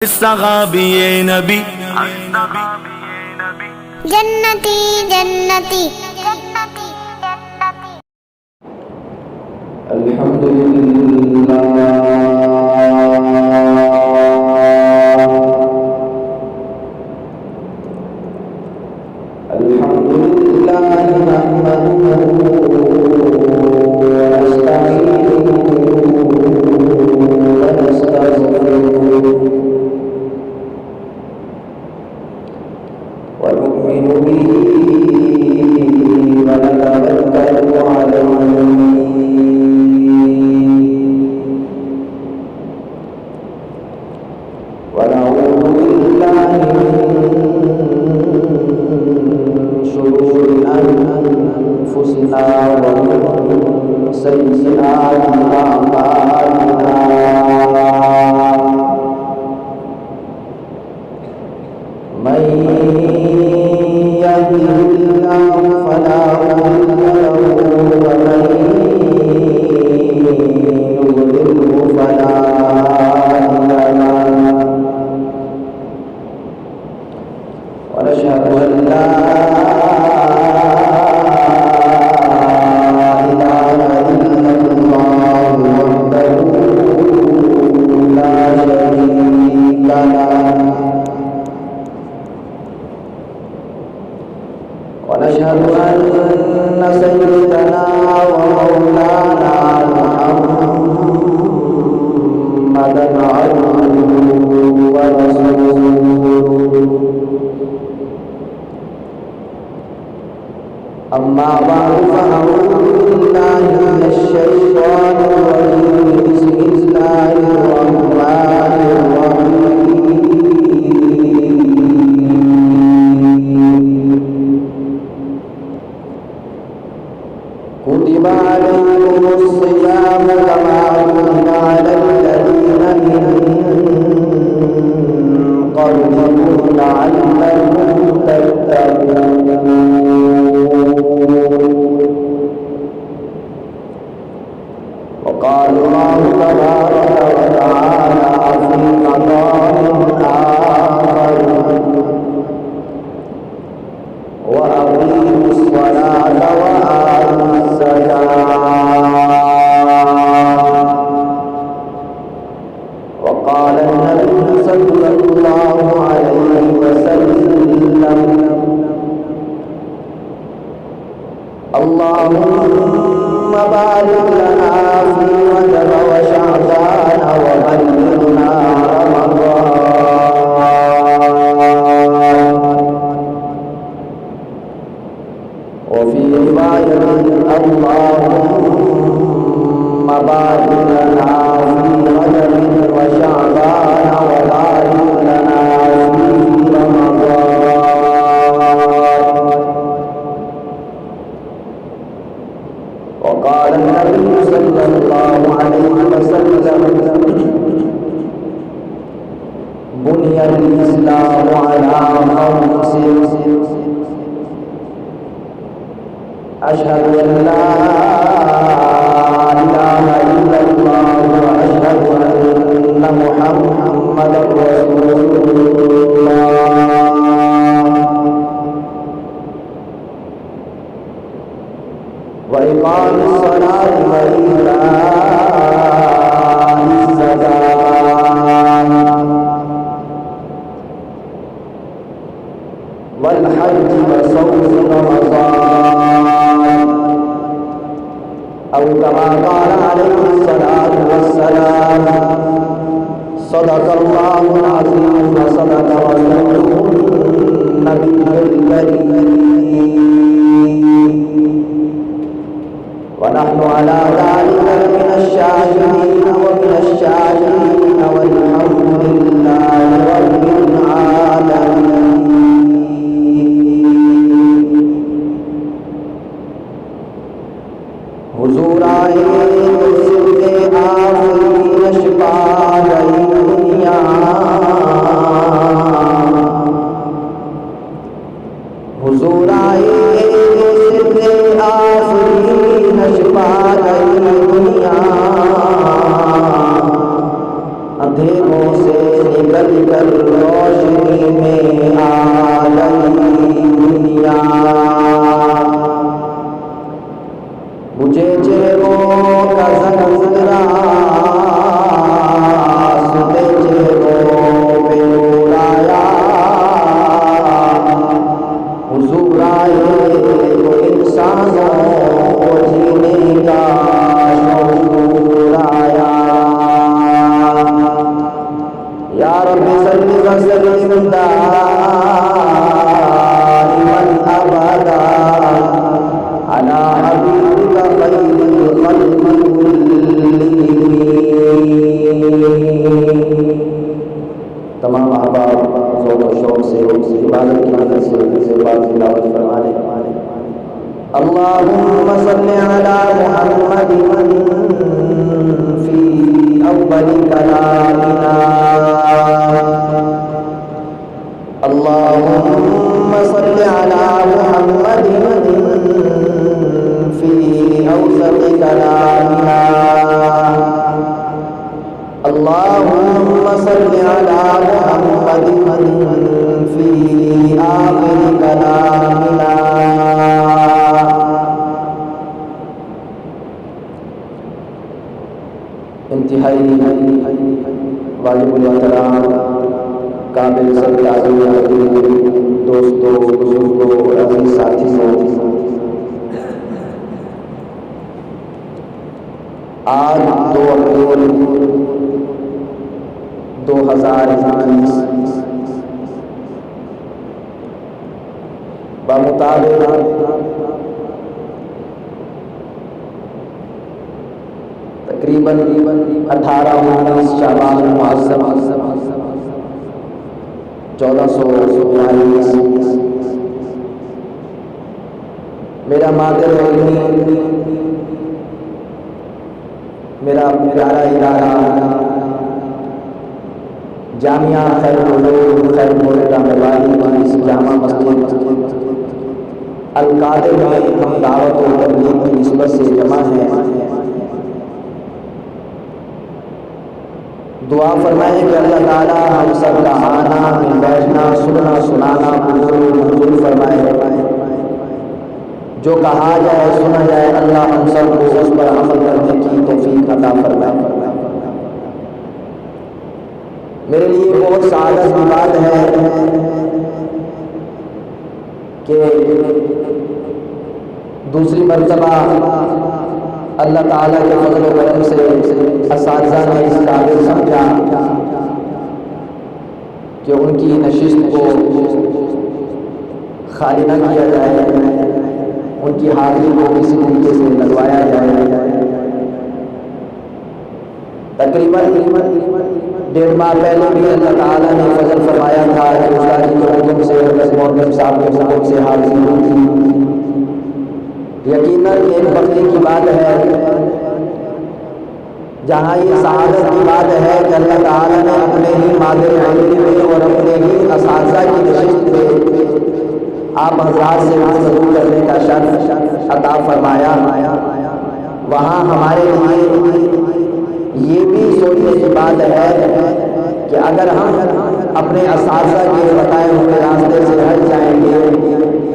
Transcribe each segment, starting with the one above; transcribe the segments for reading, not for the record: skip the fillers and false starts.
صحابی نبی جنتی جنتی الحمدللہ نظر روشنی میں آ گئی دنیا، مجھے چہروں کا ذکرہ ستے چہروں پہ نور آیا، حضور آئے تو انسانوں کو جینے کا شعور آیا۔ یا رب صلی وسلم دائما ابدا علی حبیبک خیر الخلق کلہم۔ تمام احباب ذوق و شوق سے عبادت کی مدد سے بات تلاوت فرما لیں۔ اللہم صل علی محمد فی اول کلامنا، اللہم صل علی محمد فی اوسط کلامنا، اللہم صل علی محمد فی آخر کلامنا۔ انتہائی واجب الاحترام قابل صدر اعظم دوستوں، بزرگوں اور عزیز ساتھیوں، آج 2 اکتوبر 2021 بمطابق تقریباً 18-19 شعبان المعظم 1442 میرا مادر علمی، میرا پیارا ادارہ جامعہ خیر العلوم خیر مولدہ میوالی اس جامع مسجد القادر میں ہم دعوت و تبلیغ کی نسبت سے جمع ہیں۔ دعا فرمائیں کہ اللہ تعالیٰ ہم سب کا آنا، بیٹھنا، سننا سنانا قبول منظور فرمائے، جو کہا جائے سنا جائے اللہ ہم سب کو اس پر عمل کرنے کی توفیق عطا فرمائے۔ میرے لیے بہت سعادت کی بات ہے کہ دوسری مرتبہ اللہ تعالیٰ کے فضل و کرم سے اساتذہ نے اس قابل سمجھا کہ ان کی نشست کو خالی نہ کیا جائے، ان کی حاضری کو کسی طریقے سے لگوایا جائے۔ تقریباً 1.5 ماہ پہلے بھی اللہ تعالیٰ نے فضل فرمایا تھا کہ استاد کے حکم سے حضرت مولوی صاحب کے حکم سے حاضری ہوئی۔ یقیناً ایک بختی کی بات ہے، جہاں یہ سعادت کی بات ہے کہ اللہ تعالیٰ نے اپنے ہی مادر علمی میں اور اپنے ہی اساتذہ کی نشست میں آپ حضرات سے گفتگو کرنے کا شرف عطا فرمایا۔ وہاں ہمارے لیے یہ بھی سوچنے کی بات ہے کہ اگر ہم اپنے اساتذہ کے بتائے ہوئے راستے سے ہٹ جائیں گے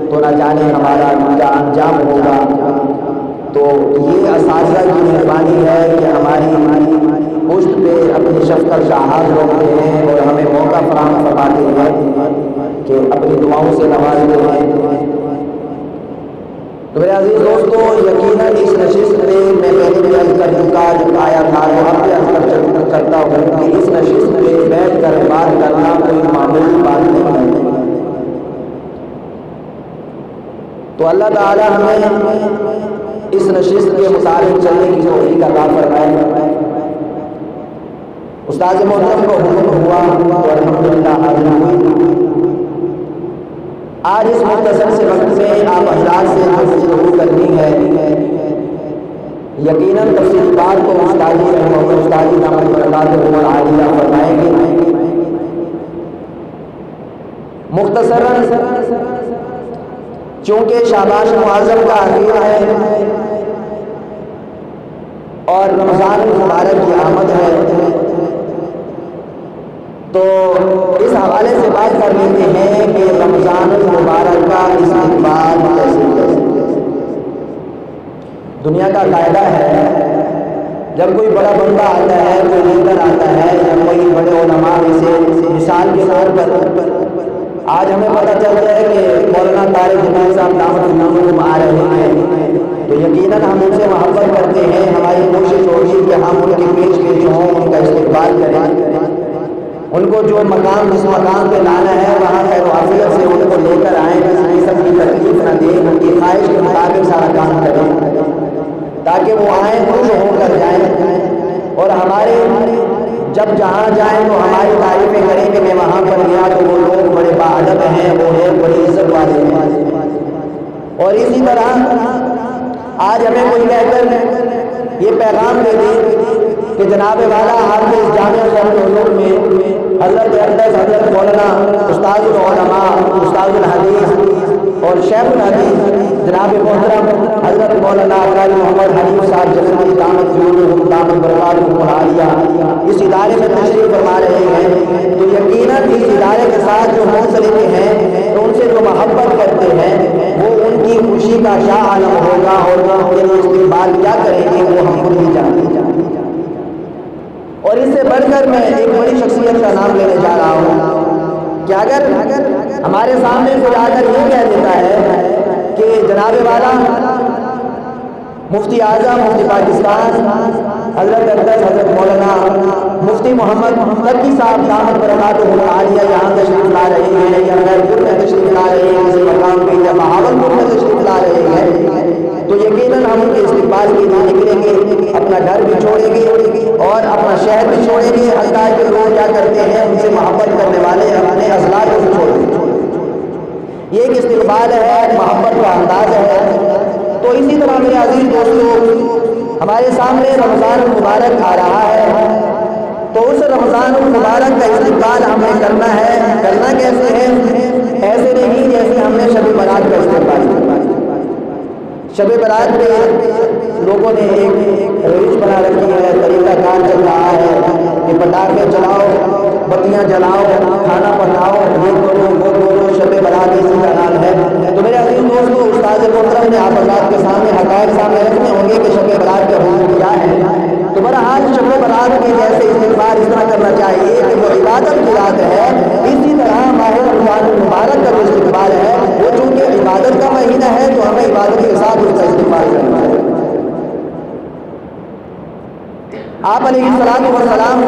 تو نہ جانے ہمارا کیا انجام ہوگا۔ تو یہ اساتذہ کی مہربانی ہے کہ ہماری پشت پہ اپنی شفقت کا ہاتھ روکتے ہیں اور ہمیں موقع فراہم فرماتے ہیں کہ اپنی دعاؤں سے نوازتے ہیں۔ تو میرے عزیز دوستو، یقیناً اس نشست میں میں پہلے بھی عرض کر چکا جب آیا تھا تو اب بھی عرض کرتا ہوں کہ اس نشست میں بیٹھ کر بات کرنا کوئی معمولی بات نہیں ہے۔ تو اللہ تعالیٰ ہمیں اس نشست کے مطابق چلنے کی توفیق عطا فرمائے۔ استاد محترم کو حکم ہوا تو الحمدللہ حاضر ہوئے۔ آج اس مختصر سے وقت میں آپ حضرات سے جو گفتگو کرنی ہے، یقیناً تفصیلی بات تو استادی رحمہ استادی دامت برکاتہ عالیہ فرمائیں گے۔ مختصراً چونکہ شعبان معظم کا اخیر ہے اور رمضان المبارک کی آمد ہے، تو اس حوالے سے بات کر لیتے ہیں کہ رمضان المبارک کا استقبال کیسے؟ دنیا کا قاعدہ ہے جب کوئی بڑا بندہ آتا ہے، کوئی لیڈر آتا ہے یا کوئی بڑے علماء میں سے، مثال کے طور پر آج ہمیں پتہ چلتا ہے کہ مولانا طارق جمیل صاحب دعوت المعلوم آ رہے ہیں، تو یقیناً ہم ان سے محبت کرتے ہیں، ہماری کوشش ہوگی کہ ہم ان کے پیش پیش ہوں، ان کا استقبال کریں، ان کو جو مقام جس مقام پہ لانا ہے وہاں خیر و عافیت سے ان کو لے کر آئیں، کسی قسم کی تکلیف نہ دیں، ان کی خواہش کے مطابق سارا کام کریں تاکہ وہ آئیں خوش ہو کر جائیں، اور ہمارے جب جہاں جائیں تو ہماری تعریفیں کریں کہ میں وہاں پر گیا تو وہ لوگ بڑے باادب ہیں، وہ لوگ بڑی عزت والے ہیں۔ اور اسی طرح آج ہمیں کوئی کہہ کر یہ پیغام دے دے کہ جناب والا حافظ جامعہ العلوم میں حضرت اقدس حضرت مولانا استاد العلماء استاد الحدیث اور شیخ الحدیث جناب محترم حضرت مولانا قاری محمد حنیف صاحب جنتی دامت جلوہ دامت برکاتہ العالیہ اس ادارے میں تشریف فرما رہے ہیں، تو یقیناً اس ادارے کے ساتھ جو منسلک ہیں تو ان سے جو محبت کرتے ہیں وہ ان کی خوشی کا شاہ عالم ہوگا، اور وہ ان کے لیے استقبال کیا کریں گے وہ ہم خود ہی جانتے ہیں۔ اور اس سے بڑھ کر میں ایک بڑی شخصیت کا نام لینے جا رہا ہوں کہ اگر ہمارے سامنے کوئی آ کر یہ کہہ دیتا ہے کہ جناب والا مفتی اعظم مفتی پاکستان حضرت اقدس حضرت مولانا مفتی محمد تقی صاحب دامت برکاتہ العالیہ یہاں تشریف لا رہے ہیں، یا غیرپور میں تشریف لا رہے ہیں، کسی مقام پہ یا بہاولپور میں تشریف لا رہے ہیں، تو یقیناً ہم ان کے استقبال کے لیے نکلیں گے، اپنا گھر بھی چھوڑیں گے اور اپنا شہر بھی چھوڑیں گے، حتیٰ کہ لوگ کیا کرتے ہیں ان سے محبت کرنے والے اپنے اضلاع کو بھی چھوڑیں گے۔ یہ ایک استقبال ہے، محبت کا انداز ہے۔ تو اسی طرح میرے عزیز دوستو، ہمارے سامنے رمضان المبارک آ رہا ہے، تو اس رمضان المبارک کا استقبال ہمیں کرنا ہے۔ کرنا کیسے ہے؟ ایسے نہیں جیسے ہم نے شب برات کا استقبال کیا۔ شب برات پہ لوگوں نے ایک روش بنا رکھی ہے، طریقہ کار چل رہا ہے کہ پٹاخے چلاؤ، بتیاں جلاؤ، کھانا پکاؤ، یہ کرو وہ کرو، شب برات اسی کا نام ہے۔ تو میرے عزیز دوستو، استاد محترم نے آپ حضرات کے سامنے حقائق سامنے رکھنے ہوں گے کہ شب برات کا حکم کیا ہے۔ تو بہرحال شب برات میں جیسے استغفار اس طرح کرنا چاہیے کہ وہ عبادت کی رات ہے، اسی طرح ماہ رمضان المبارک کا جو استقبال ہے وہ چونکہ عبادت کا مہینہ ہے تو ہمیں عبادت کے ساتھ اس کا استقبال کرنا ہے۔ آپ علیہ السلام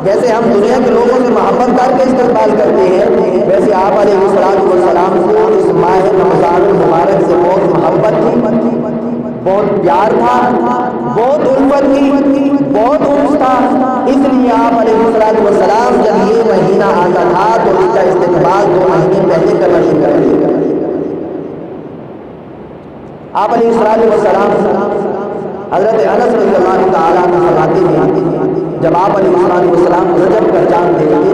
جیسے ہم دنیا کے لوگوں سے محبت کر کے استقبال کرتے ہیں، ویسے آپ علیہ السلام کو اس ماہ رمضان المبارک سے بہت محبت تھی، بہت پیار تھا، بہت الفت تھی، بہت انس تھا۔ اس لیے آپ علیہ السلام جب یہ مہینہ آتا تھا تو اس کا استقبال 2 مہینے پہلے کرنا شروع کر دیا۔ آپ علیہ السلام حضرت انس رضی اللہ تعالیٰ عنہ فرماتے ہیں جب آپ علیہ السلام رجب کا چاند دیکھتے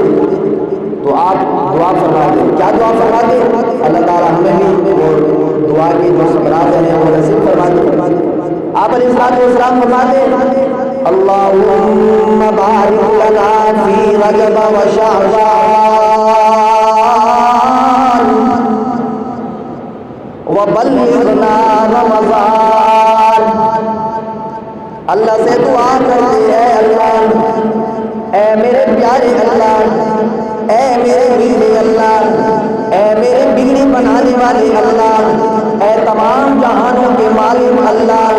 تو آپ دعا فرماتے۔ کیا دعا فرماتے؟ اللہ تعالیٰ ہمیں بھی اور دعا کے جو ثمرات ہیں وہ نصیب فرماتے۔ آپ علیہ السلام فرماتے اللہم بارک لنا فی رجب و شعبان وبلغنا رمضان۔ اللہ سے دعا کرتے ہیں اللہ، اے میرے پیارے اللہ، اے میرے میرے اللہ، اے میرے بگڑی بنانے والے اللہ، اے تمام جہانوں کے مالک اللہ،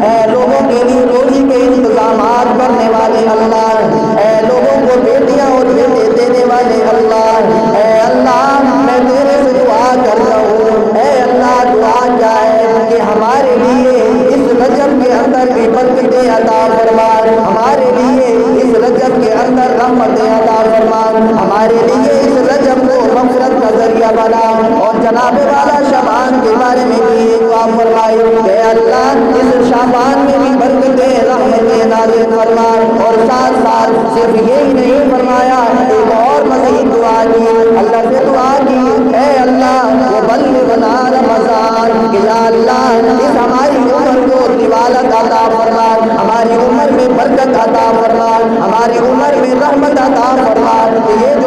اے لوگوں کے لیے روزی کے انتظامات کرنے والے اللہ، اے لوگوں کو بیٹیاں اور بیٹے دینے والے اللہ، اے اللہ میں تیرے سے دعا کرتا ہوں، اے اللہ دعا کیا ہے کہ ہمارے لیے اس رجب کے اندر بھی برکتیں عطا فرما، ہمارے لیے اس رجب کے اندر رحمتیں عطا فرما، ہمارے لیے اس رجب کو مغفرت کا ذریعہ بنا۔ اور جناب والا شعبان کے بارے میں بھی دعا فرمائی کہ اللہ اس شعبان میں بھی برکتیں رحمتیں نازل فرما، اور ساتھ ساتھ صرف یہی نہیں فرمایا، ایک اور مزید دعا کی، اللہ سے دعا کی اے اللہ وہ بلغنا رمضان، کہ یا اللہ اس ہماری عمر کو طوالت عطا فرما، ہماری عمر میں برکت عطا فرما، ہماری عمر میں رحمت عطا فرما، کہ یہ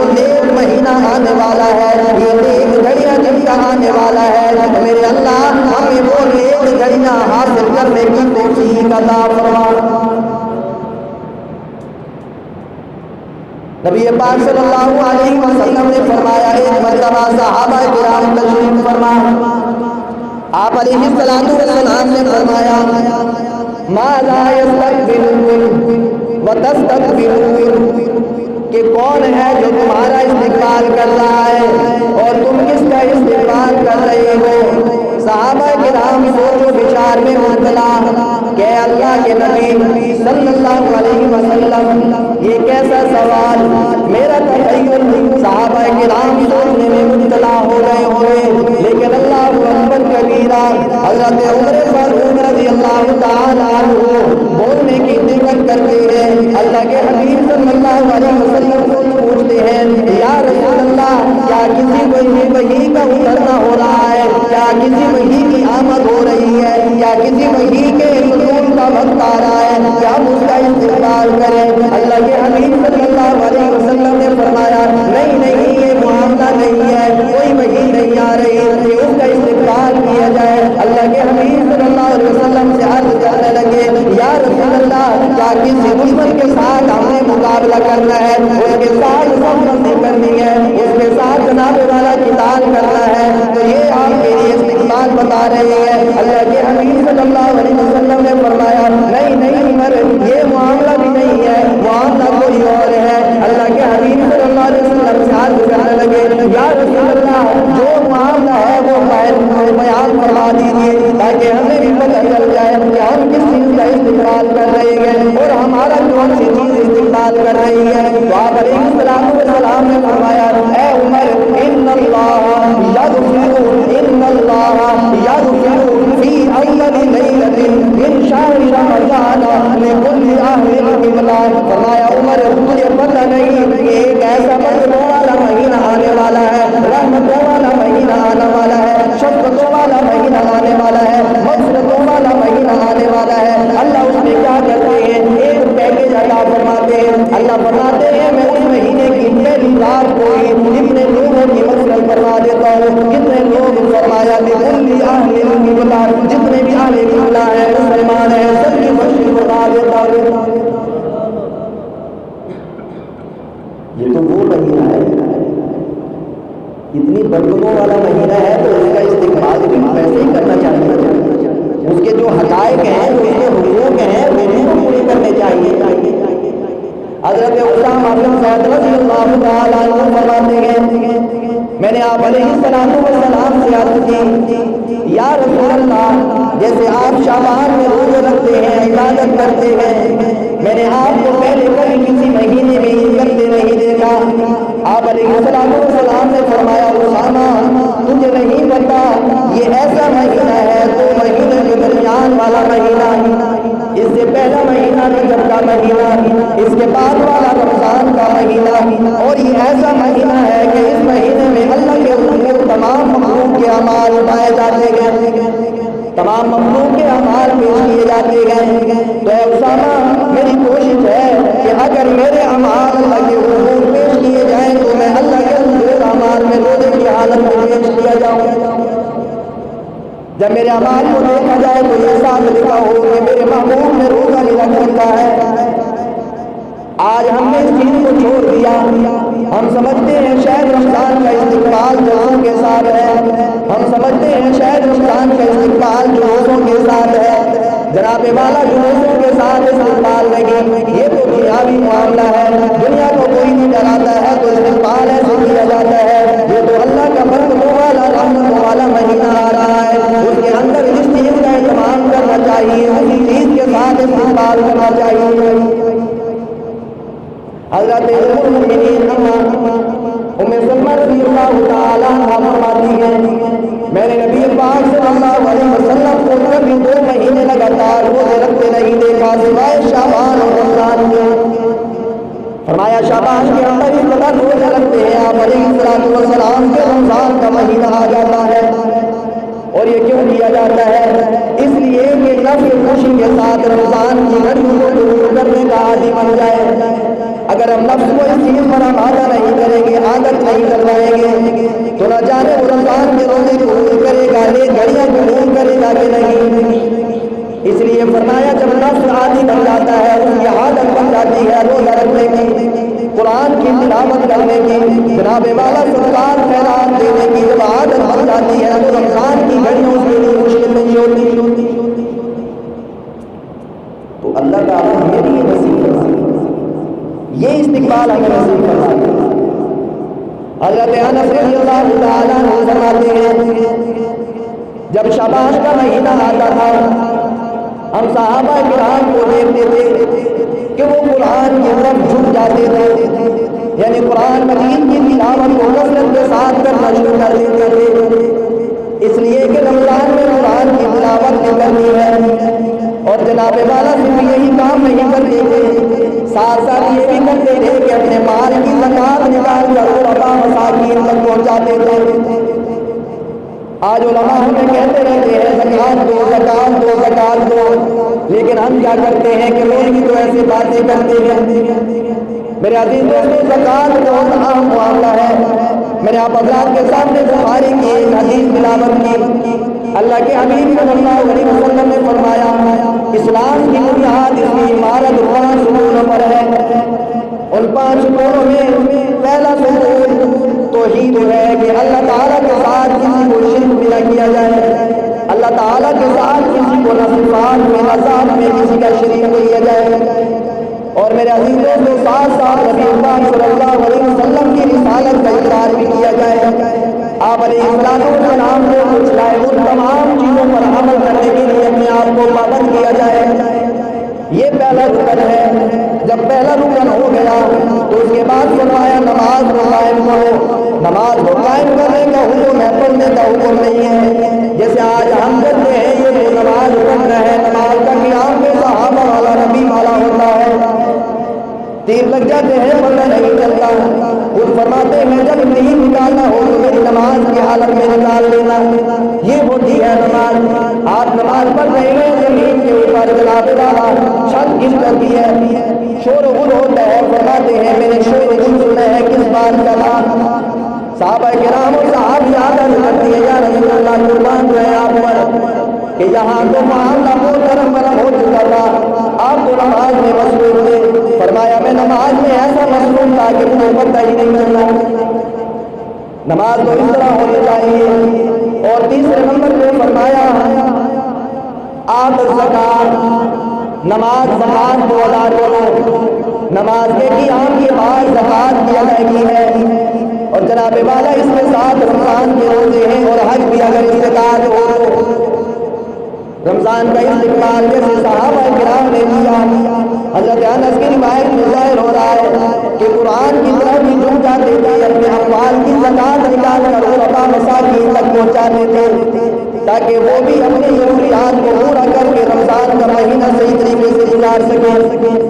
آنے والا ہے، یہ نیک گھڑیاں جن کا آنے والا ہے، میرے اللہ ہمیں وہ نیک گھڑیاں حاصل کرنے کی توفیق عطا فرما۔ نبی پاک صلی اللہ علیہ وسلم نے فرمایا، ایک مرتبہ صحابہ کرام تشریف فرما، آپ علیہ السلام نے فرمایا ما لا يستقبلون وتستقبلون، کہ کون ہے جو تمہارا استقبال کر رہا ہے اور تم کس کا استقبال کر رہے ہو؟ صحابہ کرام سوچ و بچار میں مبتلا کہ اللہ کے نبی صلی اللہ علیہ وسلم یہ کیسا سوال، میرا تخیل صحابہ کرام سوچنے میں مبتلا ہو گئے ہوئے، لیکن اللہ اکبر کبیرہ حضرت عمر فاروق رضی اللہ تعالیٰ عنہ بولنے کی دقت کرتے ہیں، اللہ کے حبیب صلی اللہ علیہ وسلم کو پوچھتے ہیں یا رسول اللہ کیا کسی وحی کا اترنا ہو رہا ہے، کیا کسی وحی کی آمد ہو رہی ہے، کیا کسی وحی کے نزول کا وقت آ رہا ہے، کیا ہم اس کا استقبال کریں؟ اللہ کے حبیب صلی اللہ علیہ وسلم نے فرمایا نہیں نہیں، یہ معاملہ نہیں ہے، کوئی وحی نہیں آ رہی کہ اس کا استقبال کیا جائے۔ اللہ کے حبیب صلی اللہ علیہ وسلم سے عرض کرنے لگے یا رسول اللہ کیا کسی دشمن کے ساتھ ہم نے مقابلہ کرنا ہے، اس کے ساتھ سمجھی کرنی ہے، اس کے ساتھ جناب والا قتال کرنا ہے، تو یہ آپ کے لیے استقبال بتا رہے ہیں۔ اللہ کے حبیب صلی اللہ علیہ وسلم نے فرمایا نہیں نہیں عمر، یہ معاملہ بھی نہیں ہے، معاملہ کوئی اور ہے۔ اللہ کے حبیب صلی اللہ علیہ وسلم سے عرض کرنے لگے یا رسول اللہ جو معاملہ ہے وہ بیان فرما دیجیے تاکہ ہمیں بھی پتہ چل جائے کہ ہم کس چیز کا استقبال کر رہے ہیں اور ہمارا کون سی چیز استقبال کر رہی ہے۔ تو آپ علیہ السلام نے فرمایا اے عمر ان اللہ یغفر فی اول لیلۃ من شہر رمضان لکل اہل القبلہ، فرمایا عمر مجھے پتہ نہیں کہ ایک ایسا برکتوں والا مہینہ آنے والا ہے، رحمتوں والا مہینہ آنے والا ہے، شفقتوں والا مہینہ آنے والا ہے، مغفرتوں والا مہینہ آنے والا ہے۔ اللہ اس میں کیا کرتے ہیں، ایک پیکیج عطا فرماتے ہیں۔ اللہ فرماتے ہیں میں اس مہینے کی پہلی رات کو ہی جتنے لوگوں کی مغفرت فرما دیتا ہوں، جتنے لوگ فرمایا لکل اہل القبلہ، جتنے بھی اہل قبلہ ہیں مسلمان ہیں سب کی مغفرت فرما دیتا ہوں۔ یہ تو وہ مہینہ ہے، اتنی برکتوں والا مہینہ ہے تو اس کا استقبال بھی ویسے ہی کرنا چاہیے، اس کے جو حقائق ہیں جو اس کے حقوق ہیں وہ بھی پورے کرنے چاہیے۔ حضرت اسامہ بن زید رضی اللہ تعالیٰ عنہ فرماتے ہیں میں نے آپ علیہ السلام سے عرض کی یا رسول اللہ جیسے آپ شعبان میں روزے رکھتے ہیں، عبادت کرتے ہیں، میں نے آپ کو پہلے کبھی کسی مہینے میں یہ کرتے نہیں دیکھا۔ آپ علیہ السلام نے فرمایا اسامہ تجھے نہیں پتا یہ ایسا مہینہ ہے تو مہینے کے درمیان والا مہینہ، اس سے پہلا مہینہ رجب کا مہینہ، اس کے بعد والا رمضان کا مہینہ، اور یہ ایسا مہینہ ہے کہ اس مہینے میں اللہ کے حضور تمام مخلوق کے اعمال اٹھائے جاتے گئے، تمام مخلوق کے اعمال پیش کیے جاتے گئے۔ تو اے اسامہ میری کوشش ہے کہ اگر میرے اعمال اللہ کے حضور پیش کیے جائیں تو میں اللہ کے حضور اعمال میں روزے کی حالت میں پیش کیا جاؤں۔ جب میرے اعمال کو دیکھا جائے تو یہ ساتھ لکھا ہو کہ میرے محبوب نے روزہ نہیں رکھ سکتا ہے۔ آج ہم نے اس چیز کو چھوڑ دیا، ہم سمجھتے ہیں شاید رمضان کا استقبال جلوسوں کے ساتھ ہے، ہم سمجھتے ہیں شاید رمضان کا استقبال جلوسوں کے ساتھ ہے، جناب والا جلوسوں کے ساتھ استقبال نہیں، یہ تو دنیاوی معاملہ ہے، دنیا کو کوئی نہیں ڈراتا ہے تو استقبال ایسے کیا جاتا ہے۔ یہ تو اللہ کا برکتوں والا رحمتوں والا مہینہ آ رہا ہے، اس کے اندر جس چیز کا اہتمام کرنا چاہیے اسی چیز کے ساتھ استقبال کرنا چاہیے۔ حضرت ام المؤمنین ام سلمہ رضی اللہ تعالیٰ عنہا فرماتی ہیں میں نے نبی پاک صلی اللہ علیہ وسلم کو کبھی 2 مہینے لگاتار روزے رکھتے نہیں دیکھا سوائے شعبان اور رمضان کے۔ فرمایا شعبان کے اندر اس طرح روزے رکھتے ہیں آپ علیہ السلام کے رمضان کا مہینہ آ جاتا ہے، اور یہ کیوں کیا جاتا ہے؟ اس لیے کہ نفس خوشی کے ساتھ رمضان کی گھڑیوں کو دور کرنے کا عادی بن جائے۔ اگر ہم نفس کو اس چیز پر آمادہ نہیں کریں گے عادت نہیں کروائیں گے تو نہ جانے وہ رمضان کے روزے قبول کرے گا، گھڑیاں قبول کرے گا کہ نہیں۔ اس لیے فرمایا جب نفس عادی بن جاتا ہے، اس کی عادت بن جاتی ہے روزہ رکھنے کی، قرآن کی تلاوت کرنے کی، جناب والا سرکار خیرات دینے کی جب عادت بن جاتی ہے تو رمضان کی گھڑیاں اس کے لیے مشکل نہیں ہوتی۔ تو اللہ تعالیٰ ہمیں بھی یہ نصیب فرمائے، یہ استقبال ہمیں نصیب فرمائے۔ حضرت انس رضی اللہ تعالیٰ عنہ فرماتے ہیں جب شعبان کا مہینہ آتا تھا ہم صحابہ کرام کو دیکھتے تھے کہ وہ قرآن کی طرف جھک جاتے تھے، یعنی قرآن مجید کی تلاوت کو کثرت کے ساتھ کرنا شروع کر دیتے تھے، اس لیے کہ رمضان میں قرآن کی تلاوت کرنی ہے۔ اور جناب والا صرف یہی کام نہیں کرتے تھے، ساتھ ساتھ یہ بھی کرتے تھے کہ اپنے مال کی زکات نکال کر غرباء مساکین تک پہنچاتے تھے۔ آج علماء ہمیں کہتے رہتے ہیں زکات دو زکات دو زکات دو، لیکن ہم کیا کرتے ہیں کہ لوگ بھی تو ایسی باتیں کرتے ہیں۔ میرے عزیز دوستو، زکات بہت اہم معاملہ ہے۔ میں نے آپ حضرات کے سامنے بخاری کی ایک حدیث تلاوت کی۔ اللہ کے حبیب صلی اللہ علیہ وسلم نے فرمایا اسلام کی بنیاد اس کی عمارت 5 ستونوں پر ہے۔ ان 5 ستونوں میں پہلا ستون توحید ہے کہ اللہ تعالیٰ کے ساتھ کسی کو شرک بھی نہ کیا جائے، اللہ تعالیٰ کے ساتھ کسی کو نہ صفات میں نہ ذات میں کسی کا شریک نہیں کیا جائے۔ اور میرے عزیز دوستو، ساتھ ساتھ نبی اللہ صلی اللہ علیہ وسلم کی رسالت کا اقرار بھی کیا جائے۔ آپ علیہ السلام کو کچھ لائے ان تمام چیزوں پر عمل کرنے کے لیے اپنے آپ کو پابند کیا جائے، یہ پہلا رکن ہے۔ جب پہلا رکن ہو گیا تو اس کے بعد فرمایا نماز کو قائم کرو۔ نماز کو قائم کرنے کا حکم ہے، پڑھنے کا حکم نہیں ہے۔ جیسے آج ہم کرتے ہیں یہ جو نماز پڑھ رہے ہیں، نماز کا قیام میں صحابہ والا نبی والا ہوتا ہے، تیر لگ جاتے ہیں پتہ نہیں چلتا۔ خود فرماتے ہیں جب نہیں نکالنا ہو تو میری نماز کی حالت میں نکال لینا، یہ ہوتی ہے نماز۔ آپ نماز پڑھ رہے ہیں، زمین کے اوپر جناب والا چھت گر کرتی ہے، شور و غل ہوتا ہے، فرماتے ہیں میں نے شور و غل سنا ہے، کس بات کا تھا؟ صحابہ کرام اور صحابیات کرتی ہے یا رسول اللہ قربان رہے آپ پر کہ یہاں تو معاملہ بہت گرم ہو چکا تھا، آپ تو نماز میں مصروف تھے۔ فرمایا میں نماز میں ایسا مصروف تھا کہ مجھے پتہ ہی نہیں چلا۔ نماز تو اس طرح ہونی چاہیے۔ اور تیسرے نمبر پہ فرمایا زکات، نماز زکات کو ادا کرو۔ نماز کے قیام کے بعد زکات کی ادائیگی ہے۔ اور جناب والا اس کے ساتھ رمضان کے روزے ہیں اور حج بھی اگر استطاعت ہو، رمضان کا استقبال جیسے صحابہ کرام نے کیا۔ حضرت انس کی روایت میں ظاہر ہو رہا ہے کہ قرآن کی طرف بھی جھک جاتے تھے، اپنے اموال کی زکات نکال کر غرباء مساکین تک پہنچاتے تھے تاکہ وہ بھی اپنی ضروریات کو پورا کر کے رمضان کا مہینہ صحیح طریقے سے گزار سکیں۔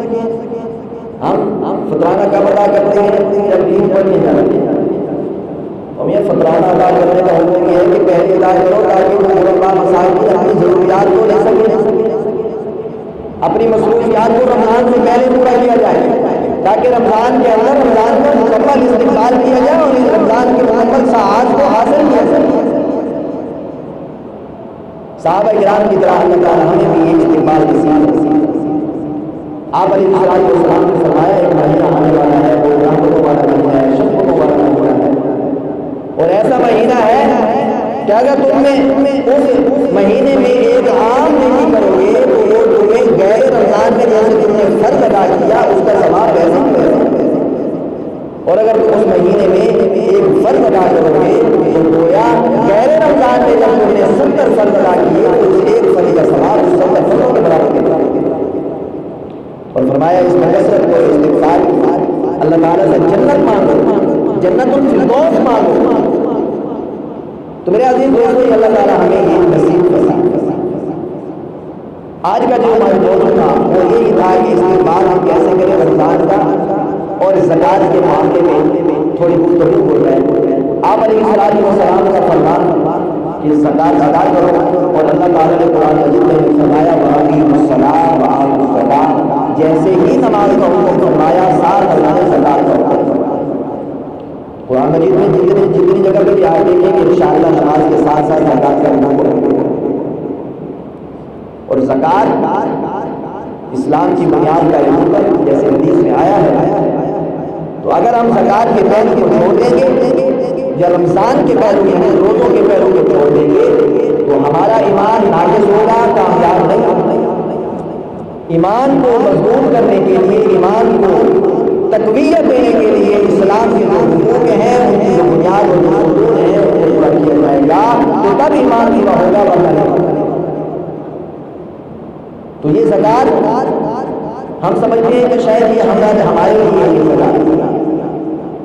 ہم فطرانہ کا ادا کرتے ہیں جب دین پڑھنے جاتے ہیں، ہم یہ فطرانہ ادا کرنے کا حکم یہ ہے کہ پہلے ادا کرو تاکہ وہ غرباء مساکین اپنی ضروریات کو لے سکیں، اپنی مصروفیات کو رمضان سے پہلے پورا کیا جائے تاکہ رمضان کے اندر رمضان کا مکمل استقبال کیا جائے اور اس رمضان کے مکمل سعادت کو حاصل کیا جائے۔ صحابہ کرام کی طرح اللہ تعالیٰ ہمیں بھی یہ استقبال نصیب۔ آپ علیہ السلام نے فرمایا ایک مہینہ آنے والا ہے، وہ رحمتوں والا مہینہ ہے، شفقتوں والا مہینہ ہے، اور ایسا مہینہ ہے کہ اگر تم اس مہینے میں ایک عام نیکی کرو گے تو وہ تمہیں غیر رمضان میں جیسے تم نے فرض ادا کیا اس کا ثواب ویسے ہی ہے، اور اگر تم اس مہینے میں ایک فرض ادا کرو گے تو گویا غیر رمضان میں جب تم نے 70 فرض ادا کیے تو اس ایک فرض کا ثواب 70 فرضوں کے برابر ہے۔ اور فرمایا اس کثرت کو استغفار کی اللہ تعالیٰ سے جنت مانگو، جنت الفردوس مانگو۔ تو میرے عزیز دوستو اللہ تعالیٰ ہمیں یہ نصیب فرمائے۔ آج کا جو ہمارا موضوع تھا وہ یہی تھا کہ استقبال ہم کیسے کریں رمضان کا، اور زکات کے معاملے میں تھوڑی گفتگو ہو جائے۔ آپ علیہ السلام کا فرمان کہ زکات ادا کرو، اور اللہ تعالیٰ نے قرآن مجید میں فرمایا وَأَقِیمُوا الصَّلَاةَ وَآتُوا الزَّکَاةَ، جیسے ہی نماز کا حکم فرمایا ساتھ اللہ نے زکات کا حکم فرمایا۔ قرآن مجید میں جتنی جگہ پہ بھی آپ دیکھیں کہ انشاءاللہ نماز کے ساتھ ساتھ زکوٰۃ کا حکم ہے، اور زکوٰۃ اسلام کی بنیاد کا حکم ہے جیسے حدیث میں آیا ہے۔ تو اگر ہم زکوٰۃ کے پہلو کو چھوڑ دیں گے یا رمضان کے پہلو یعنی روزوں کے پہلو کو چھوڑ دیں گے تو ہمارا ایمان ناقص ہوگا، کامیاب نہیں ہوگا۔ ایمان کو مضبوط کرنے کے لیے، ایمان کو تقویت دینے کے لیے اسلام کے جو حقوق ہیں، ان کی جو بنیاد اور جو اصول ہیں ان کو پورا کیا جائے گا تو تب ایمان پورا ہوگا، ورنہ نہیں ہوگا۔ تو یہ زکوٰۃ ہم سمجھتے ہیں کہ شاید یہ ہمارے لیے یہ زکوٰۃ،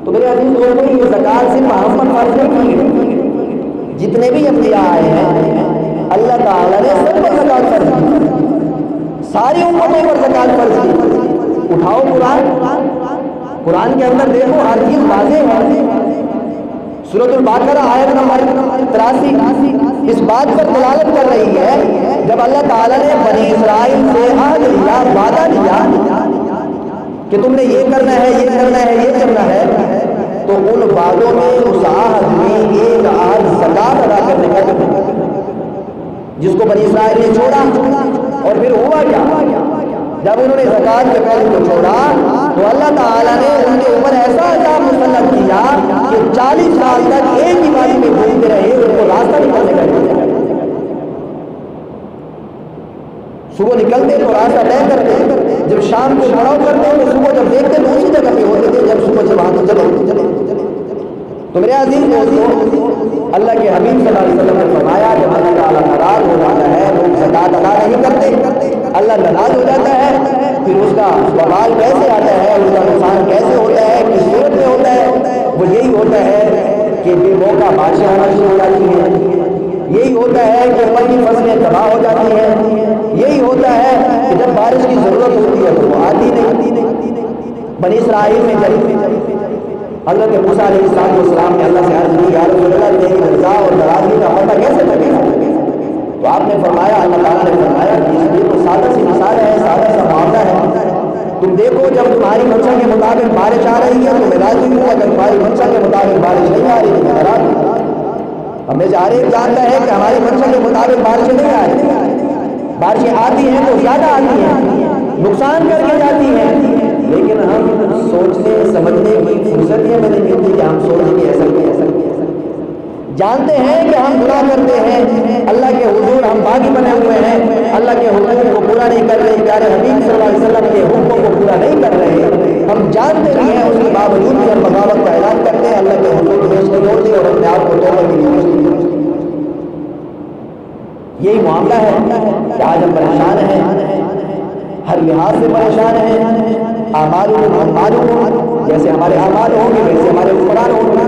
تو میرے عزیز دوستو یہ زکوٰۃ صرف ہم پر فرض نہیں کی، جتنے بھی انبیاء آئے ہیں اللہ تعالیٰ نے سب پر زکوٰۃ فرض کی، ساری امتوں پر زکوٰۃ فرض کی۔ اٹھاؤ قرآن کے اندر دیکھو ہر چیز واضح ہے۔ سورۃ البقرہ آیت نمبر 83 اس بات پر دلالت کر رہی ہے، جب اللہ تعالیٰ نے بنی اسرائیل سے عہد لیا، وعدہ لیا کہ تم نے یہ کرنا ہے، یہ کرنا ہے، یہ کرنا ہے، تو ان وعدوں میں اس عہد میں ایک عہد زکوٰۃ ادا کرنے کا ہے، جس کو بنی اسرائیل نے چھوڑا۔ اور پھر ہوا کیا؟ جب انہوں نے زکوٰۃ کے پہلو کو چھوڑا تو اللہ تعالیٰ نے ان کے اوپر ایسا عذاب مسلط کیا کہ 40 سال تک ایک ہی وادی میں گھومتے رہے، ان کو راستہ نکلنے کا نہیں۔ صبح نکلتے تو راستہ طے کرتے، جب شام کو پڑاؤ کرتے تو صبح جب دیکھتے تو اسی جگہ پہ ہوتے تھے جب صبح سے وہاں تو چلے۔ تو میرے عزیز دوستو، اللہ کے حبیب صلی اللہ علیہ وسلم نے فرمایا جب اللہ تعالیٰ ناراض ہو جاتا ہے، لوگ زکوٰۃ ادا نہیں کرتے، اللہ ناراض ہو جاتا ہے، پھر اس کا وبال کیسے آتا ہے، اس کا نقصان کیسے ہوتا ہے، کس صورت میں ہوتا ہے؟ وہ یہی ہوتا ہے کہ بے موقع بارشیں آنا شروع ہو جاتی ہیں، یہی ہوتا ہے کہ پکی فصلیں تباہ ہو جاتی ہیں، یہی ہوتا ہے کہ جب بارش کی ضرورت ہوتی ہے تو وہ آتی نہیں۔ بنی اسرائیل میں جب حضرت موسیٰ علیہ السلام نے اللہ سے عرض کی یا رسول اللہ تیری رضا اور ناراضگی کا پتہ کیسے لگے گا؟ تو آپ نے فرمایا، اللہ تعالیٰ نے فرمایا کہ اس لیے تو سادہ سی مثال ہے، سادہ سا معاملہ ہے۔ تم دیکھو جب تمہاری منشا کے مطابق بارش آ رہی ہے تو میں راضی ہوں، اگر تمہاری منشا کے مطابق بارش نہیں آ رہی تو میں ناراض ہوں۔ ہمیں سے ہر ایک جانتا ہے کہ ہماری منشا کے مطابق بارشیں نہیں آ رہی، بارشیں آتی ہیں تو زیادہ آتی ہیں، نقصان کر کے جاتی ہیں، لیکن ہم سوچنے سمجھنے کی فرصت ہی ہمیں نہیں ملتی کہ ہم سوچیں کہ ایسا نہیں ایسا نہیں ایسا نہیں۔ جانتے ہیں کہ ہم گناہ کرتے ہیں، اللہ کے حضور ہم باغی بنے ہوئے ہیں، اللہ کے حکم کو پورا نہیں کر رہے، پیارے حبیب صلی اللہ علیہ وسلم کے حکم کو پورا نہیں کر رہے، ہم جانتے بھی ہیں، اس کے باوجود بھی ہم بغاوت کا اعلان کرتے ہیں، اللہ کے حضور بھیج نہیں ہوتی اور اپنے آپ کو توبہ کے لیے۔ یہی معاملہ ہے کہ آج ہم پریشان ہیں، ہر لحاظ سے پریشان ہیں، اعمال جیسے ہمارے اعمال ہوں گے ویسے ہمارے حکمران ہوں گے۔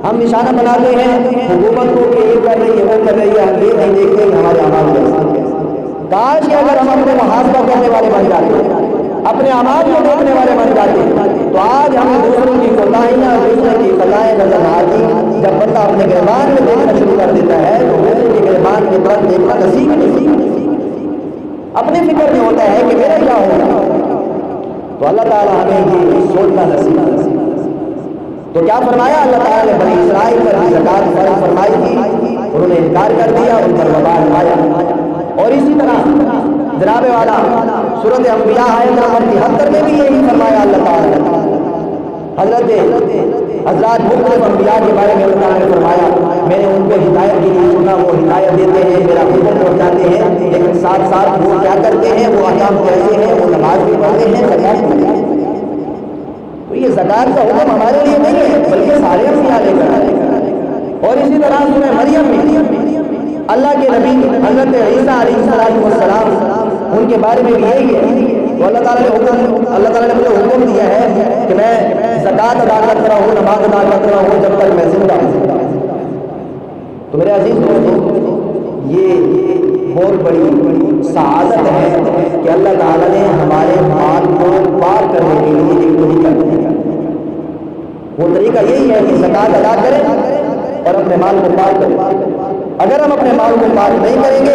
ہم نشانہ بناتے ہیں حکومت کو کہ یہ کر رہی ہے وہ کر رہی ہے، ہم یہ نہیں دیکھتے کہ ہمارے اعمال کیسے۔ کاش کہ اگر ہم اپنے محاسبہ کرنے والے بن جاتے، اپنے اعمال کو دیکھنے والے بن جاتے تو آج ہم دوسروں کی کوتاہیاں، دوسروں کی خطائیں نظر نہ آتی۔ جب بندہ اپنے گریبان میں دیکھنا شروع کر دیتا ہے تو دوسروں کے گریبان کی طرف دیکھنا نصیب نہیں، اپنی فکر میں ہوتا ہے کہ میرا کیا ہوگا۔ تو اللہ تعالیٰ ہمیں یہ سوچنا نصیب۔ تو کیا فرمایا اللہ تعالیٰ نے بنی اسرائیل پر زکوٰۃ فرض فرمائی تھی، انہوں نے انکار کر دیا، ان پر وبال آیا۔ اور اسی طرح جناب والا سورۃ انبیاء آیت نمبر 73 میں بھی یہی فرمایا اللہ تعالیٰ نے۔ حضرات مختلف انبیاء کے بارے میں اللہ تعالیٰ نے فرمایا میں نے ان کو ہدایت کے لیے چنا، وہ ہدایت دیتے ہیں، میرا حکم پہنچاتے ہیں، لیکن ساتھ ساتھ وہ کیا کرتے ہیں، وہ احکام کیسے ہیں، وہ نماز بھی پڑھتے ہیں، زکوٰۃ بھی دیتے ہیں۔ تو یہ زکوٰۃ کا حکم ہمارے لیے نہیں ہے بلکہ سارے انبیاء لے کر آئے۔ اور اسی طرح سورہ مریم میں اللہ کے نبی حضرت عیسیٰ علیہ السلام ان کے بارے میں بھی یہی ہے۔ تو اللہ تعالیٰ نے مجھے حکم دیا ہے کہ میں زکوٰۃ ادا کرتا رہوں، نماز ادا کرتا رہوں جب تک میں زندہ ہوں۔ تو میرے عزیز دوستو، یہ بہت بڑی سعادت ہے کہ اللہ تعالیٰ نے ہمارے مال کو پاک کرنے کے لیے ایک طریقہ دیا۔ وہ طریقہ یہی ہے کہ زکوٰۃ ادا کریں اور اپنے مال کو پاک کریں۔ اگر ہم اپنے مال کو پاک نہیں کریں گے،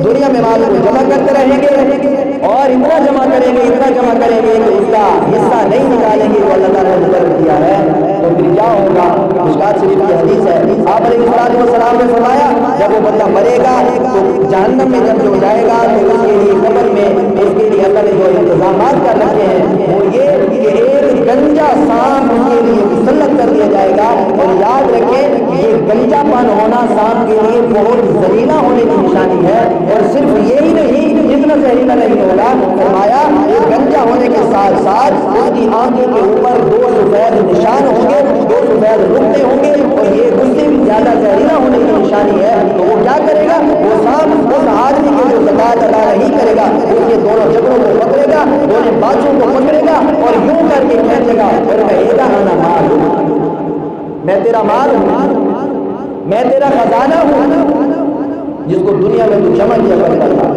دنیا میں مال کو جمع کرتے رہیں گے، اور اتنا جمع کریں گے کہ اس کا حصہ نہیں نکالیں گے وہ اللہ تعالیٰ نے مقرر کیا ہے، تو پھر کیا ہوگا؟ مشکات شریف کی حدیث ہے، آپ علیہ السلام نے فرمایا جب وہ بندہ مرے گا تو جہنم میں جب جو جائے گا تو اس کے لیے قبر میں اس کے لیے اللہ نے جو انتظامات کر رکھے ہیں وہ یہ کہ ایک گنجا سانپ اس کے لیے مسلط کر دیا جائے گا، اور یاد رکھیں یہ گنجا پن ہونا سانپ کے لیے بہت زہریلا ہونے کی نشانی ہے، اور صرف یہی نہیں اتنا زہریلا نہیں ہوگا، فرمایا یہ گنجا ہونے کے ساتھ ساتھ اس کی آنکھوں کے اوپر 2 سفید نشان ہوں گے، 2 سفید نقطے ہوں گے، اور یہ اس سے بھی زیادہ زہریلا ہونے کی نشانی ہے۔ تو وہ کیا کرے گا؟ وہ سانپ اس آدمی کی جو زکات ادا نہیں کرے گا اس کے دونوں جبڑوں کو پکڑے گا، دونوں بازوں کو پکڑے گا اور یوں کر کے کھینچے گا اور کہے گا انا مال ہوں، میں تیرا مال ہوں، میں تیرا خزانہ ہوں، جس کو دنیا میں تو جمع کیا کرتا تھا،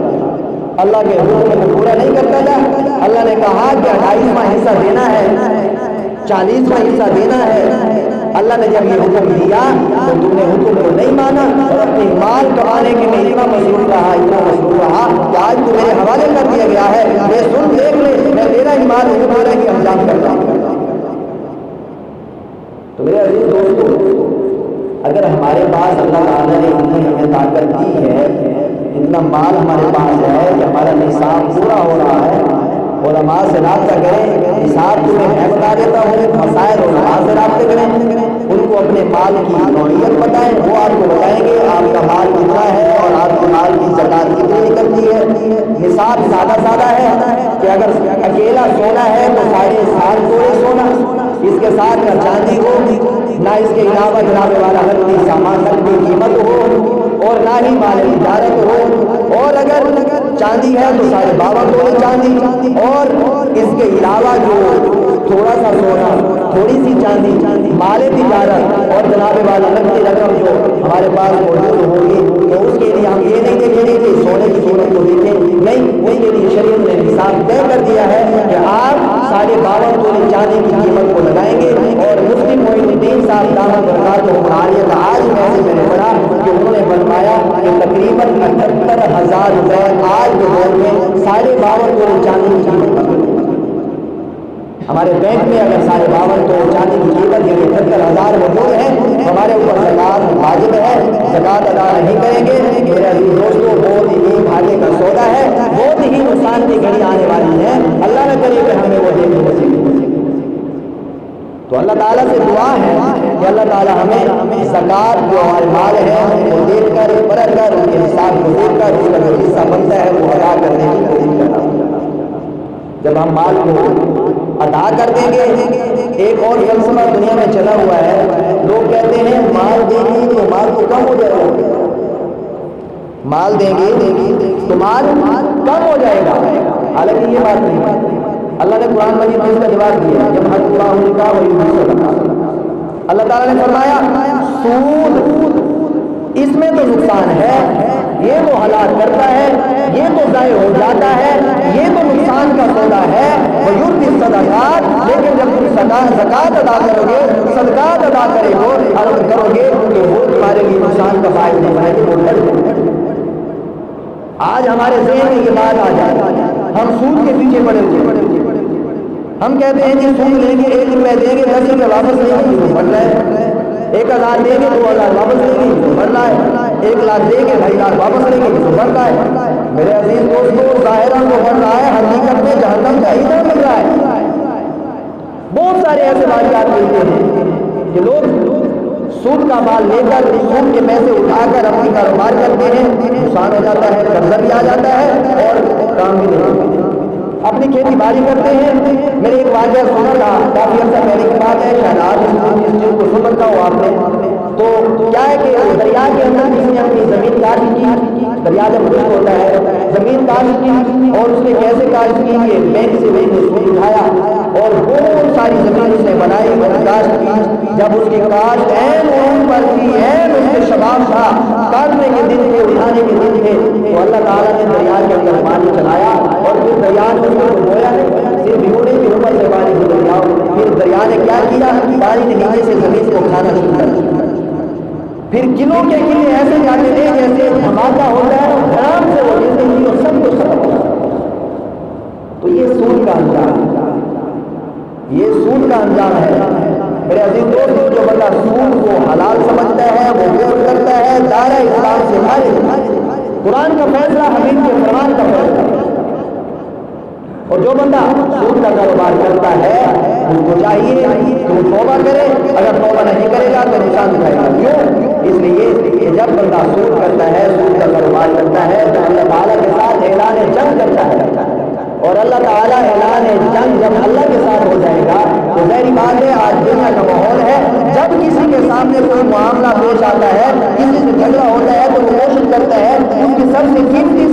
اللہ کے حکم کو پورا نہیں کرتا تھا۔ اللہ نے کہا کہ 28واں حصہ دینا ہے، 40واں حصہ دینا ہے۔ اللہ نے جب یہ حکم دیا تو تم نے حکم کو نہیں مانا اور اپنے مال کمانے کے میں اتنا مصروف رہا کہ آج تو میرے حوالے کر دیا گیا ہے، میں سن دیکھ لے میں تیرا ہی مال حکم ہونے کی انجام کرتا ہوں۔ تو میرے عزیز دوستو، اگر ہمارے پاس اللہ تعالیٰ نے اتنی ہمیں طاقت دی ہے، اتنا مال ہمارے پاس ہے کہ ہمارا نصاب پورا ہو رہا ہے، علماء سے رابطہ کریں، نصاب تمہیں میں بتا دیتا ہوں، مسائل علماء سے رابطے کریں، ان کو اپنے مال کی نوعیت بتائیں، وہ آپ کو بتائیں گے آپ کا مال کتنا ہے اور آپ کے مال کی زکات کتنی نکلتی ہے۔ نصاب سادہ ہے کہ اگر اکیلا سونا ہے تو 7.5 توڑے سونا، اس کے ساتھ نہ چاندی ہو، نہ اس کے علاوہ جناب والا نقدی سامان نقدی قیمت ہو، اور نہ ہی مال تجارت ہو، اور اگر چاندی ہے تو 52.5 توڑے چاندی، اور اس کے علاوہ جو تھوڑا سا سونا، تھوڑی سی چاندی، مال تجارت اور جناب والا نقدی رقم جو ہمارے پاس موجود ہوگی، تو اس کے لیے ہم یہ نہیں دیکھیں گے کہ سونے کی قیمت کو دیکھیں، نہیں، اس کے لیے شریعت نے حساب طے کر دیا ہے کہ آپ 52.5 توڑے چاندی کی قیمت کو لگائیں گے۔ اور مفتی معین الدین صاحب دامت برکاتہ عالیہ کا آج میسج میں نے پڑھا کہ انہوں نے فرمایا کہ تقریباً 78,000 روپے آج کے دور میں 52.5 توڑے چاندی کی قیمت ہمارے بینک میں اگر 52.5 توڑے چاندی کی قیمت یعنی 78,000 موجود ہے، ہمارے اوپر زکات واجب ہے، زکات ادا نہیں کریں گے میرے عزیز دوستوں بہت ہی گھاٹے کا سودا ہے، بہت ہی نقصان کی گھڑی آنے والی ہے، اللہ نہ کرے کہ ہمیں وہ دیکھنے نصیب ہو۔ تو اللہ تعالیٰ سے دعا ہے کہ اللہ تعالیٰ ہمیں زکات جو ہمارے مال ہے وہ دیکھ کر پرکھ کر ان کے حساب کو دیکھ کر اس کا جو حصہ بنتا ہے وہ ادا کرنے کی کوشش کرنا۔ جب ہم مال کو ادا کر دیں گے، ایک اور فلسفہ دنیا میں چلا ہوا ہے، لوگ کہتے ہیں مال دیں گے تو مال تو کم ہو جائے گا، مال دیں گے تو مال کم ہو جائے گا، حالانکہ یہ بات نہیں۔ اللہ نے قرآن مجید میں اس کا جواب دیا، جب حق اللہ کا وہی اللہ تعالیٰ نے فرمایا سود اس میں تو نقصان ہے، یہ تو ہلاک کرتا ہے، یہ تو ضائع ہو جاتا ہے، یہ تو نقصان کا سودا ہے، وَيُرْبِي الصَّدَقَاتِ، لیکن جب تم زکات ادا کرو گے، صدقات ادا کرو گے تو وہ تمہارے لیے نقصان کا باعث نہیں بنے گی، وہ ڈر۔ آج ہمارے ذہن میں یہ بات آ جائے، ہم سود کے پیچھے پڑے ہوئے، ہم کہتے ہیں کہ سود لیں گے 1 روپے دیں گے 10 روپے واپس لیں گے تو بڑھ رہا ہے، 1,000 دیں گے 2,000 واپس لیں گے تو بڑھ رہا ہے، 1 لاکھ دیں گے 2.5 لاکھ واپس لیں گے تو بڑھ رہا ہے۔ میرے عزیز دوستوں ظاہراً تو بڑھ رہا ہے، حقیقت میں جہنم کا ایندھن بن رہا ہے۔ بہت سارے ایسے واقعات ملتے ہیں کہ لوگ سود کا مال لے کر سود کے پیسے اٹھا کر اپنی کاروبار کرتے ہیں، نقصان ہو جاتا ہے، قرضہ بھی آ جاتا ہے اور کام بھی نہیں ہوتا، اپنی کھیتی باڑی کرتے ہیں۔ میں نے ایک واقعہ سنا تھا کافی عرصہ پہلے کی بات ہے، شاید آج اس چیز کو سن رکھا ہو آپ نے، تو کیا ہے کہ دریا کے اندر کسی نے اپنی زمین کاشت کی، دریا جب خشک ہوتا ہے زمین کاشت کی، اور اس نے کیسے کاشت کی کہ بینک سے اس نے سود اٹھایا اور بہت ساری زمین اس نے بنائی اور کاشت کی۔ جب اس کی کاشت عین عمر پر تھی، عین اس کے شباب تھا، کاٹنے کے دن تھے، اٹھانے کے دن تھے، تو اللہ تعالیٰ نے دریا کے اندر پانی چلایا اور پھر دریا نے اس کو ڈبویا نہیں، صرف یوں نہیں کہ اوپر سے پانی گزر گیا، پھر دریا نے کیا کیا، پانی کے نیچے سے زمین کو کھانا شروع کر دیا، پھر کلوں کے کلے ایسے جاتے تھے جیسے دھماکہ ہوتا ہے، آرام سے وہ زندگی اور سب کچھ ختم ہو جاتا ہے۔ تو یہ سود کا انجام ہے، یہ سود کا انجام ہے میرے عزیز دوست۔ جو بندہ سود کو حلال سمجھتا ہے وہ بیعت کرتا ہے دائرہ اسلام سے خارج، قرآن کا فیصلہ حبیب کے فرمان کا فیصلہ۔ اور جو بندہ سود کا کاروبار کرتا ہے اس کو چاہیے کہ وہ توبہ کرے، اگر توبہ نہیں کرے گا تو نشان دکھائے گا۔ کیوں؟ اس لیے کہ جب بندہ سود کرتا ہے، سود کا کاروبار کرتا ہے تو اللہ تعالیٰ کے ساتھ اعلان جنگ کرتا ہے، اور اللہ تعالیٰ اعلان جنگ جب اللہ کے ساتھ ہو جائے گا تو ظاہری بات ہے آج دنیا کا ماحول ہے، جب کسی کے سامنے کوئی معاملہ پیش آتا ہے، کسی سے جھگڑا ہوتا ہے تو وہ کوشش کرتا ہے اس کی سب سے قیمتی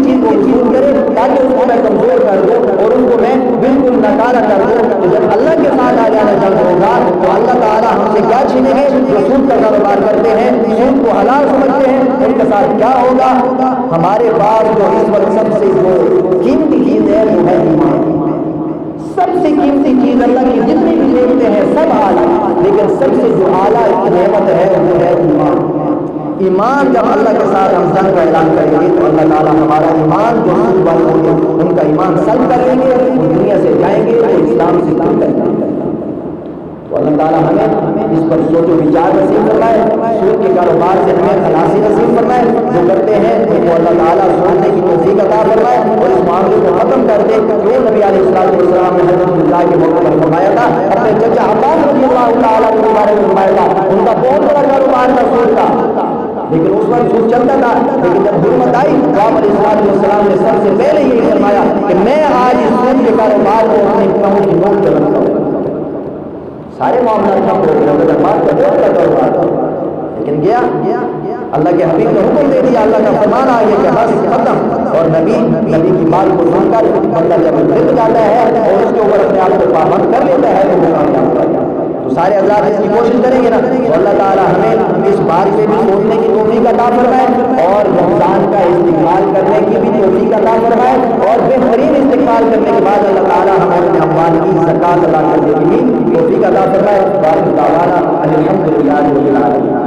چیز کو یوز کرے تاکہ اس کو میں کمزور کر دوں اور اس کو میں بالکل ناکارہ کر دوں۔ تو جب اللہ کے ساتھ آ جانا جنگ ہوگا تو اللہ تعالیٰ ہم سے کیا چھینیں گے؟ جو سود کا کاروبار کرتے ہیں، سود کو حلال سمجھتے ہیں، ان کے ساتھ کیا ہوگا؟ ہمارے پاس جو اس وقت سب سے قیمتی چیز ہے وہ ہے ایمان۔ سب سے قیمتی چیز اللہ کی جتنی بھی نعمتیں ہیں سب اعلیٰ، لیکن سب سے جو اعلیٰ نعمت ہے وہ ہے ایمان۔ ایمان جب اللہ کے ساتھ ہم جنگ کا اعلان کریں گے تو اللہ تعالیٰ ہمارا ایمان جو سود والے ہوں گے ان کا ایمان سلب کر لیں گے، وہ دنیا سے جائیں گے تو اسلام سے دور رہیں گے۔ تو اللہ تعالیٰ ہمیں اس پر سوچ و وچار نصیب فرمائے، سود کے کاروبار سے ہمیں خلاصی نصیب فرمائے، جو کرتے ہیں ان کو اللہ تعالیٰ سوچنے کی توفیق عطا فرمائے اور اس معاملے کو ختم کر دے جو نبی علیہ السلام نے حضرت اللہ کے موقع پر فرمایا تھا، اپنے چچا عباس رضی اللہ تعالیٰ کے بارے میں فرمایا تھا، ان کا بہت بڑا کاروبار تھا سود کا، لیکن اس وقت سود چلتا تھا، لیکن جب حکومت آئی تو آپ علیہ السلام نے سب سے پہلے یہی فرمایا کہ میں آج اس سود کے کاروبار کو اپنے گناہوں کی نوٹ پہ رکھتا ہوں۔ سارے معاملات ٹھپ ہو گئے، بات کا بہت بڑا کاروبار، لیکن گیا اللہ کے حبیب نے حکم دے دیا، اللہ کا فرمان آ گیا کہ بس ختم۔ اور نبی کی بات کو سن کر بندہ جب ضد جاتا ہے اور اس کے اوپر اپنے آپ کو پابند کر لیتا ہے تو وہ کامیاب ہوتا ہے۔ تو سارے حضرات اس کی کوشش کریں گے نا تو اللہ تعالیٰ ہمیں اس بات پہ بھی سوچنے کی توفیق عطا فرمائے اور رمضان کا استقبال کرنے کی بھی توفیق عطا فرمائے اور بہترین استقبال کرنے کے بعد اللہ تعالیٰ ہمیں اپنے اموال کی زکات ادا کرنے کی بھی توفیق عطا فرمائے۔ بارک دعوانا الحمدللہ رب العالمین۔